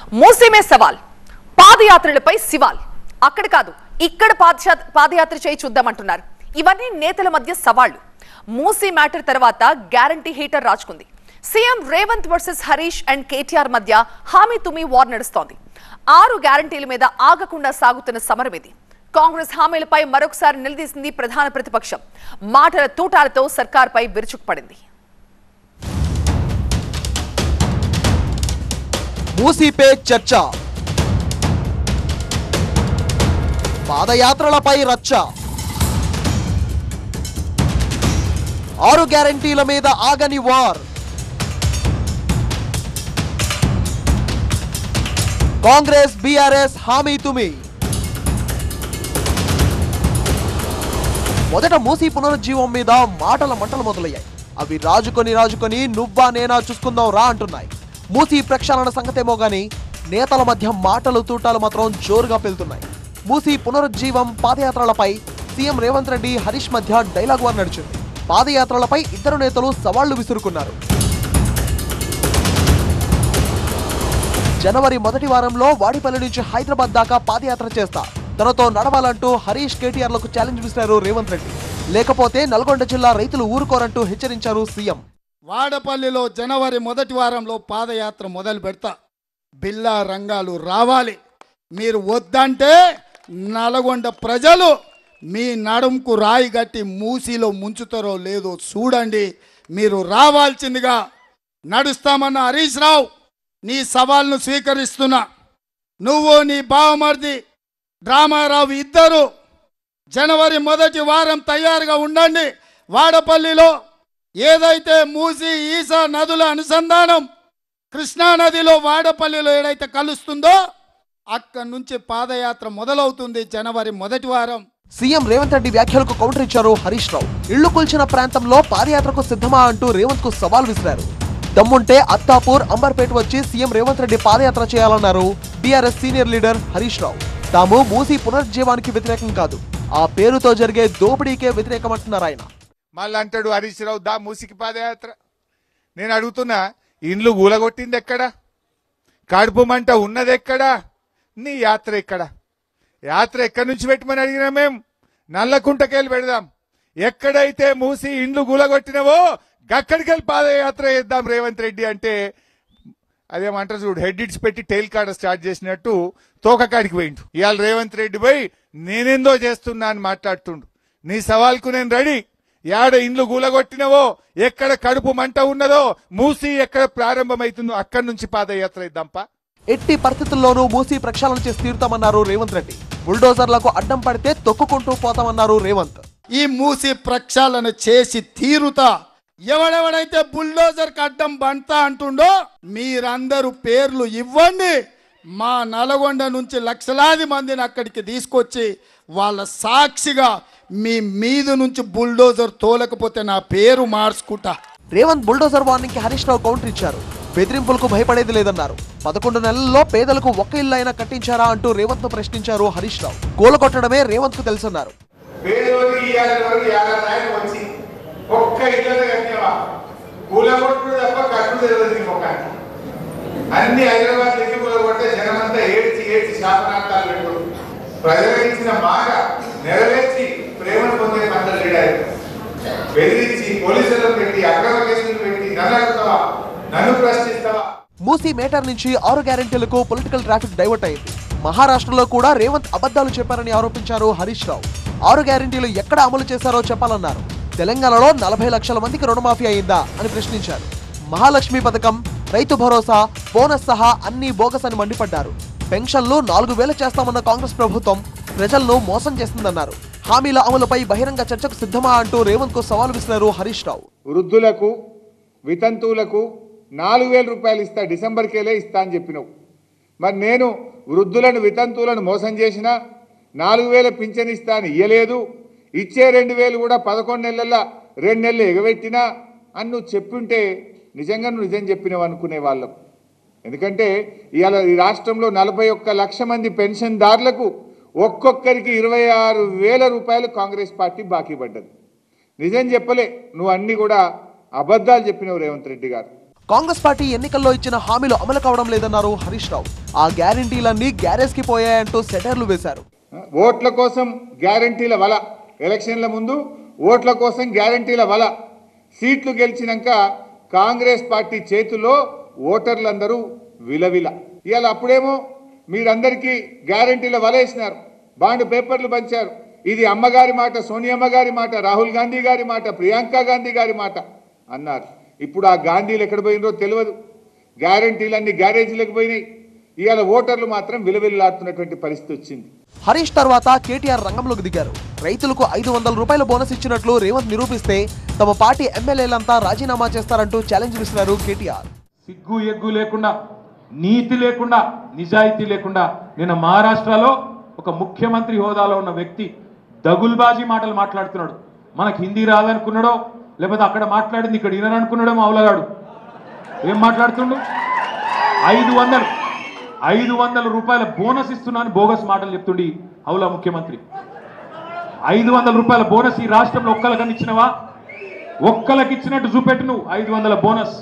మూసీమే సవాల్, పాదయాత్రలపై సివాల్. అక్కడ కాదు ఇక్కడ పాదయాత్ర చేయి చూద్దామంటున్నారు. ఇవన్నీ నేతల మధ్య సవాళ్లు. మూసీ మ్యాటర్ తర్వాత గ్యారంటీ హీటర్ రాజుకుంది. CM Revanth versus Harish and KTR మధ్య హామీ తుమి వార్ నడుస్తోంది. 6 గ్యారంటీల మీద ఆగకుండా సాగుతున్న సమరం ఇది. కాంగ్రెస్ హామీలపై మరొకసారి నిలదీసింది ప్రధాన ప్రతిపక్షం. మాటల తూటాలతో సర్కార్పై విరుచుకుపడింది. మూసీపై చర్చ, పాదయాత్రలపై రచ్చ, 6 గ్యారంటీల మీద ఆగని వార్, కాంగ్రెస్ బీఆర్ఎస్ హామీ తుమి. మొదట మూసీ పునరుజ్జీవం మీద మాటల మంటలు మొదలయ్యాయి. అవి రాజుకొని నువ్వా నేనా చూసుకుందాం రా అంటున్నాయి. మూసీ ప్రక్షాళన సంగతేమో గానీ నేతల మధ్య మాటలు తూటాలు మాత్రం జోరుగా పెళ్తున్నాయి. మూసీ పునరుజ్జీవం, పాదయాత్రలపై సీఎం రేవంత్ రెడ్డి హరీష్ మధ్య డైలాగ్ వార్ నడిచింది. పాదయాత్రలపై ఇద్దరు నేతలు సవాళ్లు విసురుకున్నారు. జనవరి మొదటి వారంలో వాడిపల్లి నుంచి హైదరాబాద్ దాకా పాదయాత్ర చేస్తా, తనతో నడవాలంటూ హరీష్ కేటీఆర్లకు ఛాలెంజ్ విసిరారు రేవంత్ రెడ్డి. లేకపోతే నల్గొండ జిల్లా రైతులు ఊరుకోరంటూ హెచ్చరించారు సీఎం. వాడపల్లిలో జనవరి మొదటి వారంలో పాదయాత్ర మొదలు పెడతా, బిల్లా రంగాలు రావాలి. మీరు వద్దంటే నల్గొండ ప్రజలు మీ నడుముకు రాయి గట్టి మూసీలో ముంచుతారో లేదో చూడండి. మీరు రావాల్సిందిగా నడుస్తామన్న హరీష్ రావు, నీ సవాల్ను స్వీకరిస్తున్నా. నువ్వు నీ బావమర్ది డ్రామారావు ఇద్దరు జనవరి మొదటి వారం తయారుగా ఉండండి. వాడపల్లిలో ఏదైతే మూసీ ఈసా నదుల అనుసంధానం కృష్ణానదిలో వాడపల్లిలో ఏదైతే కలుస్తుందో అక్కడి నుంచి పాదయాత్ర మొదలవుతుంది జనవరి మొదటి వారం. సీఎం రేవంత్ రెడ్డి వ్యాఖ్యలకు కౌంటర్ ఇచ్చారు హరీష్ రావు. ఇళ్లు కూల్చిన ప్రాంతంలో పాదయాత్రకు సిద్ధమా అంటూ రేవంత్ కు సవాల్ విసిరారు. దమ్ముంటే అత్తాపూర్, అంబర్పేట వచ్చి సీఎం రేవంత్ రెడ్డి పాదయాత్ర చేయాలన్నారు BRS senior leader Harish Rao. తాము మూసీ పునరుజ్జీవానికి వ్యతిరేకం కాదు, ఆ పేరుతో జరిగే దోపిడీకే వ్యతిరేకమంటున్నారు ఆయన. మళ్ళీ అంటాడు హరీష్ రావు దా మూసీకి పాదయాత్ర. నేను అడుగుతున్నా, ఇండ్లు గూలగొట్టింది ఎక్కడ? కడుపు మంట ఉన్నది ఎక్కడ? నీ యాత్ర ఎక్కడ? యాత్ర ఎక్కడి నుంచి పెట్టమని అడిగినా మేము నల్లకుంటకెళ్ళి పెడదాం. ఎక్కడైతే మూసి ఇండ్లు గూలగొట్టినవో గక్కడికి వెళ్ళి పాదయాత్ర చేద్దాం రేవంత్ రెడ్డి అంటే అదేమంటారు చూడు, హెడ్ ఇట్స్ పెట్టి టైల్ కాడ స్టార్ట్ చేసినట్టు తోకకాడికి పోయిండు. ఇవాళ రేవంత్ రెడ్డి పోయి నేనేందో చేస్తున్నా అని మాట్లాడుతుండు. నీ సవాల్కు నేను రెడీ. యాడ ఇండ్లు గూలగొట్టినవో, ఎక్కడ కడుపు మంట ఉన్నదో, మూసి ఎక్కడ ప్రారంభమవుతుందో అక్కడి నుంచి పాదయాత్ర ఇద్దాంపా. ఎట్టి పరిస్థితుల్లోనూ మూసీ ప్రక్షాళన చేసి తీరుతామన్నారు రేవంత్ రెడ్డి. బుల్డోజర్లకు అడ్డం పడితే తొక్కుకుంటూ పోతామన్నారు రేవంత్. ఈ మూసీ ప్రక్షాళన చేసి తీరుతా. ఎవడెవడైతే బుల్డోజర్కి అడ్డం బంతా అంటుండో మీరందరూ పేర్లు ఇవ్వండి. మా నల్గొండ నుంచి లక్షలాది మందిని అక్కడికి తీసుకొచ్చి వాళ్ళ సాక్షిగా మీ మీద నుంచి బుల్డోజర్ తోలకపోతే నా పేరు మార్చుకుంటా. రేవంత్ బుల్డోజర్ వార్నింగ్ కి హరీష్ రావు కౌంటర్ ఇచ్చారు. బెదిరింపులకు భయపడేది లేదన్నారు. 11 నెలల్లో పేదలకు ఒక్క ఇల్లు అయినా కట్టించారా అంటూ రేవంత్ ను ప్రశ్నించారు హరీష్ రావు. కూలగొట్టడమే రేవంత్ కు తెలుసన్నారు. అన్ని హైదరాబాద్ ఎన్ని కూలగొట్టే జనమంతా ఏడ్చి శాపనార్థాలు పెట్టు ప్రజలకిచ్చిన మాట నెరవేర్చి ప్రేమను పొందే పనులు లేడారు. బెదిరించి పోలీసులను పెట్టి అక్రమ కేసులు పెట్టి నన్ను అడుగుతావా, నన్ను ప్రశ్నిస్తావా? మూసీ మేటర్ నుంచి 6 గ్యారెంటీలకు పొలిటికల్ ట్రాఫిక్ డైవర్ట్ అయింది. మహారాష్ట్రలో కూడా రేవంత్ అబద్ధాలు చెప్పారని ఆరోపించారు హరీష్ రావు. 6 గ్యారెంటీలు ఎక్కడ అమలు చేశారో చెప్పాలన్నారు. తెలంగాణలో 40 లక్షల మందికి రుణమాఫీ అయిందా అని ప్రశ్నించారు. మహాలక్ష్మి పథకం, రైతు భరోసా, బోనస్ సహా అన్ని బోగస్ అని మండిపడ్డారు. పెన్షన్లు 4000 చేస్తామన్న కాంగ్రెస్ ప్రభుత్వం ప్రజలను మోసం చేస్తుందన్నారు. హామీల అమలుపై బహిరంగ చర్చకు సిద్ధమా అంటూ రేవంత్ కు సవాల్ విసిరారు హరీష్ రావు. వృద్ధులకు, వితంతువులకు 4000 రూపాయలు ఇస్తా, డిసెంబర్కేలే ఇస్తా అని చెప్పినావు. మరి నేను వృద్ధులను, వితంతువులను మోసం చేసినా 4000 పింఛన్ ఇస్తా అని ఇయ్యలేదు. ఇచ్చే 2000 కూడా 11 నెలల్లో 2 నెలలు ఎగబెట్టినా అని నువ్వు చెప్పింటే నిజంగా నువ్వు నిజం చెప్పినావు అనుకునే వాళ్ళం. ఎందుకంటే ఇవాళ ఈ రాష్ట్రంలో 41 లక్ష మంది పెన్షన్దారులకు ఒక్కొక్కరికి 26,000 రూపాయలు కాంగ్రెస్ పార్టీ బాకీ పడ్డది. నిజం చెప్పలే, నువ్వు అన్ని కూడా అబద్ధాలు చెప్పినావు రేవంత్ రెడ్డి గారు. కాంగ్రెస్ పార్టీ ఎన్నికల్లో ఇచ్చిన హామీలు అమలు కావడం లేదన్నారు హరీష్ రావు. ఆ గ్యారెంటీలన్నీ గ్యారేజ్ కి పోయాయంటూ సెటర్లు వేశారు. ఓట్ల కోసం గ్యారంటీల వల, ఎలక్షన్ల ముందు ఓట్ల కోసం గ్యారంటీల వల, సీట్లు గెలిచినాక కాంగ్రెస్ పార్టీ చేతిలో ఓటర్లందరూ విలవిల. ఇవాళ అప్పుడేమో మీరందరికీ గ్యారంటీల వల వేసినారు, బాండ్ పేపర్లు పంచారు. ఇది అమ్మగారి మాట, సోనియమ్మ గారి మాట, రాహుల్ గాంధీ గారి మాట, ప్రియాంక గాంధీ గారి మాట అన్నారు. ఇప్పుడు ఆ గాంధీలు ఎక్కడ పోయినరో తెలియదు, గ్యారంటీలన్నీ గ్యారేజీలకు పోయినాయి. ఇవాళ ఓటర్లు మాత్రం విలువెల్లాడుతున్నటువంటి పరిస్థితి వచ్చింది. హరీష్ తర్వాత కేటీఆర్ రంగంలోకి దిగారు. రైతులకు 500 రూపాయల బోనస్ ఇచ్చినట్లు రేవంత్ నిరూపిస్తే తమ పార్టీ ఎమ్మెల్యేలంతా రాజీనామా చేస్తారంటూ ఛాలెంజ్ విసిరారు కేటీఆర్. సిగ్గు ఎగ్గు లేకుండా, నీతి లేకుండా, నిజాయితీ లేకుండా నిన్న మహారాష్ట్రలో ఒక ముఖ్యమంత్రి హోదాలో ఉన్న వ్యక్తి దగుల్బాజీ మాటలు మాట్లాడుతున్నాడు. మనకు హిందీ రాదనుకున్నాడో, లేకపోతే అక్కడ మాట్లాడింది ఇక్కడ వినరనుకున్నాడో అవలగాడు. ఏం మాట్లాడుతుండు? 500 రూపాయల బోనస్ ఇస్తున్నాను బోగస్ మాటలు చెప్తుండి హౌలా ముఖ్యమంత్రి. 500 రూపాయల బోనస్ ఈ రాష్ట్రంలో ఒక్కలకని ఇచ్చినవా? ఒక్కలకి ఇచ్చినట్టు చూపెట్టు నువ్వు 500 బోనస్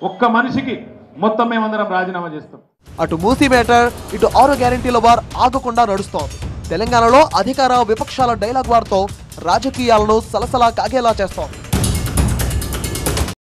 ఒక్క మనిషికి. మొత్తం మేమందరం రాజీనామా చేస్తాం. అటు మూసీ మ్యాటర్, ఇటు 6 గ్యారెంటీల వార్ ఆగకుండా నడుస్తోంది. తెలంగాణలో అధికార విపక్షాల డైలాగ్ వార్తో రాజకీయాలను సలసలా కాగేలా చేస్తోంది.